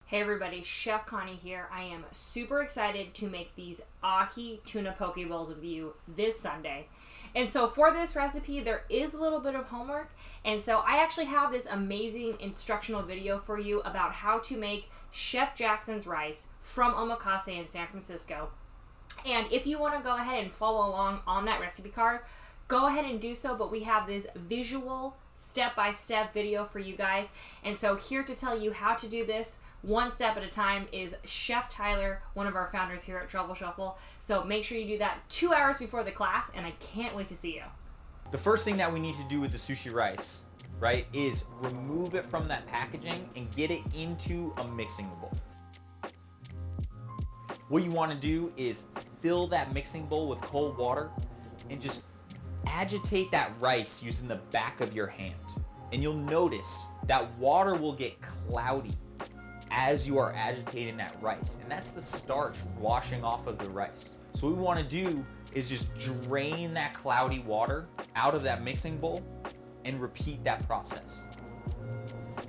Hey everybody, Chef Connie here. I am super excited to make these ahi tuna poke bowls with you this Sunday. And so for this recipe, there is a little bit of homework. And so I actually have this amazing instructional video for you about how to make Chef Jackson's rice from Omakase in San Francisco. And if you want to go ahead and follow along on that recipe card, go ahead and do so, but we have this visual step-by-step video for you guys. And so here to tell you how to do this one step at a time is Chef Tyler, one of our founders here at Truffle Shuffle. So make sure you do that 2 hours before the class, and I can't wait to see you. The first thing that we need to do with the sushi rice, right, is remove it from that packaging and get it into a mixing bowl. What you want to do is fill that mixing bowl with cold water and just agitate that rice using the back of your hand. And you'll notice that water will get cloudy as you are agitating that rice. And that's the starch washing off of the rice. So what we want to do is just drain that cloudy water out of that mixing bowl and repeat that process.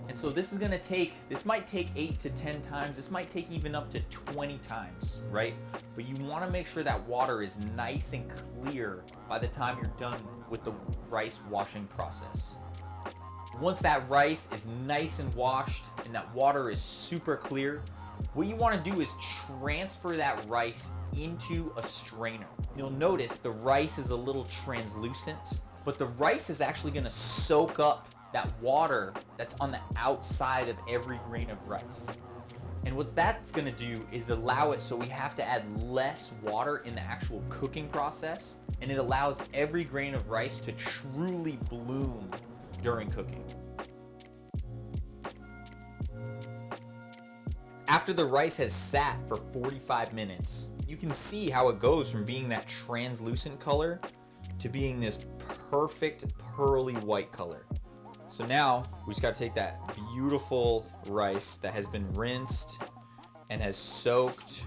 And so this might take 8 to 10 times. This might take even up to 20 times, right? But you want to make sure that water is nice and clear by the time you're done with the rice washing process. Once that rice is nice and washed and that water is super clear, what you want to do is transfer that rice into a strainer. You'll notice the rice is a little translucent, but the rice is actually going to soak up that water that's on the outside of every grain of rice. And what that's going to do is allow it so we have to add less water in the actual cooking process, and it allows every grain of rice to truly bloom during cooking. After the rice has sat for 45 minutes, you can see how it goes from being that translucent color to being this perfect pearly white color. So now we just got to take that beautiful rice that has been rinsed and has soaked.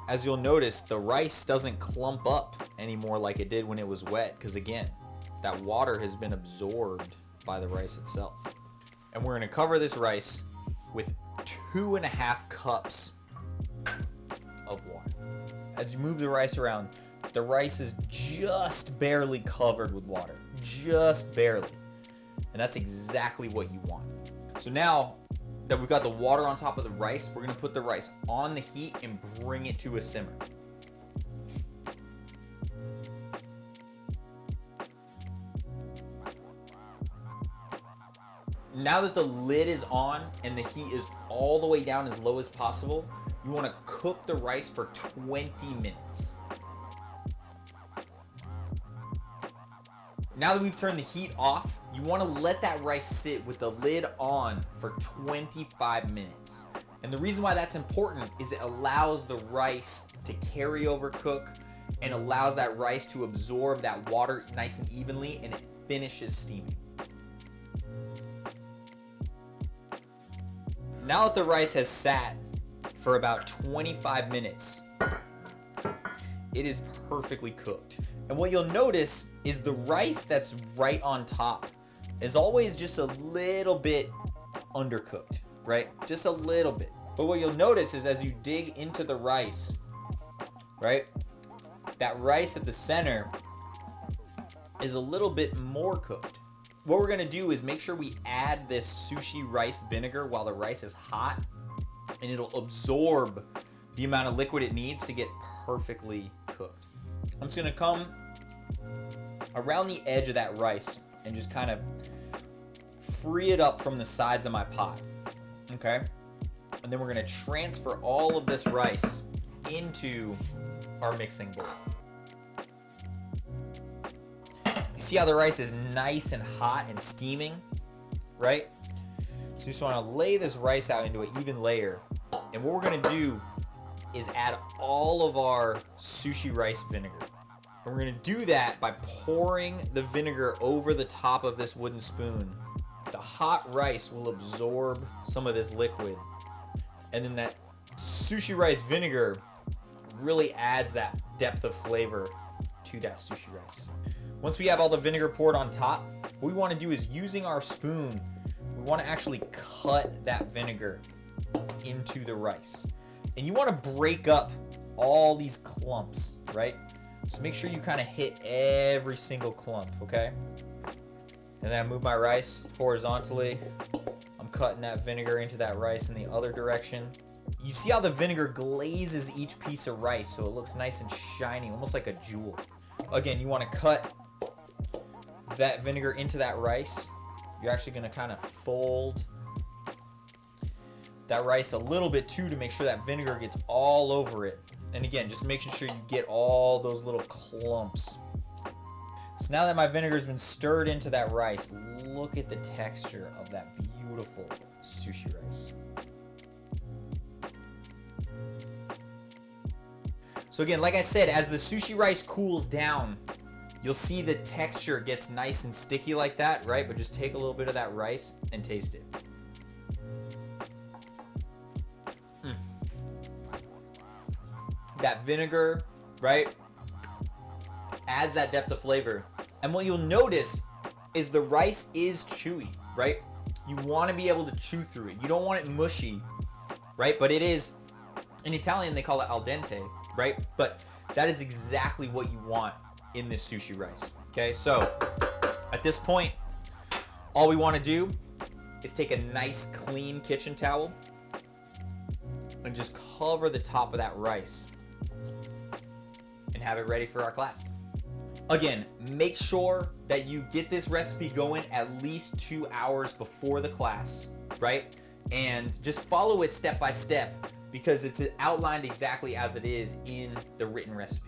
As you'll notice, the rice doesn't clump up anymore like it did when it was wet, because again, that water has been absorbed by the rice itself. And we're going to cover this rice with 2.5 cups of water. As you move the rice around, the rice is just barely covered with water, just barely. And that's exactly what you want. So now that we've got the water on top of the rice, we're going to put the rice on the heat and bring it to a simmer. Now that the lid is on and the heat is all the way down as low as possible, you want to cook the rice for 20 minutes. Now that we've turned the heat off, you want to let that rice sit with the lid on for 25 minutes. And the reason why that's important is it allows the rice to carry over cook and allows that rice to absorb that water nice and evenly, and it finishes steaming. Now that the rice has sat for about 25 minutes, it is perfectly cooked. And what you'll notice is the rice that's right on top is always just a little bit undercooked, right? Just a little bit. But what you'll notice is as you dig into the rice, right? That rice at the center is a little bit more cooked. What we're gonna do is make sure we add this sushi rice vinegar while the rice is hot, and it'll absorb the amount of liquid it needs to get perfectly cooked. I'm just gonna come around the edge of that rice and just kind of free it up from the sides of my pot, okay? And then we're gonna transfer all of this rice into our mixing bowl. You see how the rice is nice and hot and steaming, right? So you just wanna lay this rice out into an even layer. And what we're gonna do is add all of our sushi rice vinegar. And we're gonna do that by pouring the vinegar over the top of this wooden spoon. The hot rice will absorb some of this liquid. And then that sushi rice vinegar really adds that depth of flavor to that sushi rice. Once we have all the vinegar poured on top, what we want to do is using our spoon, we want to actually cut that vinegar into the rice. And you want to break up all these clumps, right? So make sure you kind of hit every single clump, okay? And then I move my rice horizontally. I'm cutting that vinegar into that rice in the other direction. You see how the vinegar glazes each piece of rice so it looks nice and shiny, almost like a jewel. Again, you want to cut that vinegar into that rice. You're actually going to kind of fold that rice a little bit too to make sure that vinegar gets all over it. And again, just making sure you get all those little clumps. So now that my vinegar's been stirred into that rice, look at the texture of that beautiful sushi rice. So again, like I said, as the sushi rice cools down, you'll see the texture gets nice and sticky like that, right? But just take a little bit of that rice and taste it. That vinegar, right, adds that depth of flavor. And what you'll notice is the rice is chewy, right? You want to be able to chew through it. You don't want it mushy, right? But it is, in Italian they call it al dente, right? But that is exactly what you want in this sushi rice, okay? So at this point, all we want to do is take a nice clean kitchen towel and just cover the top of that rice and have it ready for our class. Again, make sure that you get this recipe going at least 2 hours before the class, right? And just follow it step by step because it's outlined exactly as it is in the written recipe.